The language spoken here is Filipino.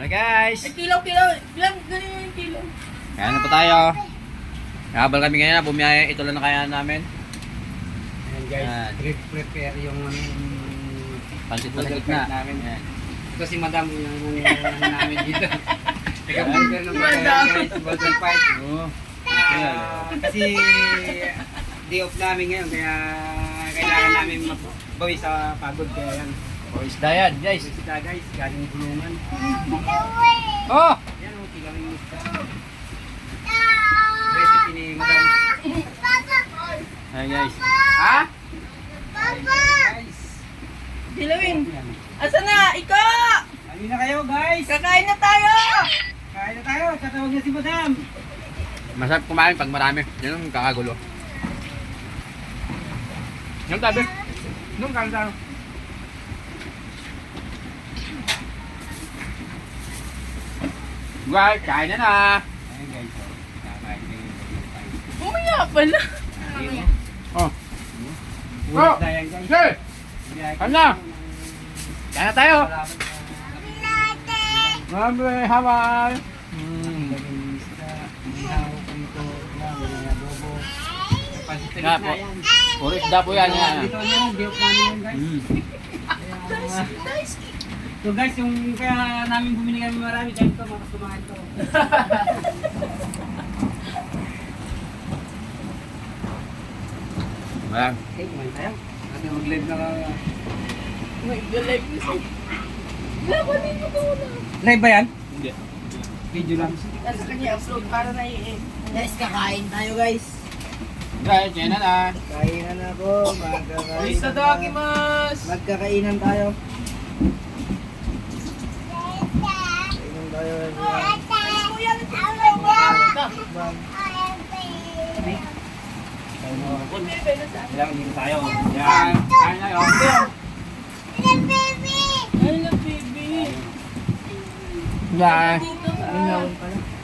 Hello guys! Ay, kilaw. Ilang ganyan yung kilaw. Kaya na po tayo. Nakabal kami ngayon, bumiyaya. Ito lang na kaya namin. Ayan guys, Yan. prepare yung Pansit pa sa gitna. namin. Yan. Ito si Madam yung namin dito. Nag-prepare ng Madam. guys, Golden Fight. Oo. Kasi day off namin ngayon, kaya kailangan namin mabawi sa pagod. Kaya yan. O isda yan guys. Isda guys, galing gulungan. Oh! Yan o, kilawin yung isda. Recipe ni Madam. Ayan guys. Ha? Guys. Kilawin. Asa na? Iko! Ano na kayo guys? Kakain na tayo! Kain na tayo, tatawag na si Madam. Masarap kumain pag marami. Yan ang kakagulo. Yung tabi. Nung kain tayo. Guys, kain na na. Ayun guys, so, kakain na yung Golden Fight. Umaya pala. Oh. Ulit na yan guys. Hey! Kain na! Kain na tayo! Grabe, hawal! Nga po. Puro isda po yan. Yan. Dito na yan, diop namin yan guys. So guys, yung kaya namin bumili kami marami dahil ito, mga kumain to. Ayan. Okay, kumain tayo. Natin mag-live na Nag-live na siya. Wala dito ko na. live ba yan? Hindi. Video lang. Nasa kanya upload para na Guys, kakain tayo guys. Guys, kain na na. Kainan na po, Itadakimasu! magkakainan tayo. Kainan tayo. Kailangan dito tayo. Yan. Kain na yun. Ay, na baby! Yan. Dito Inawan pala.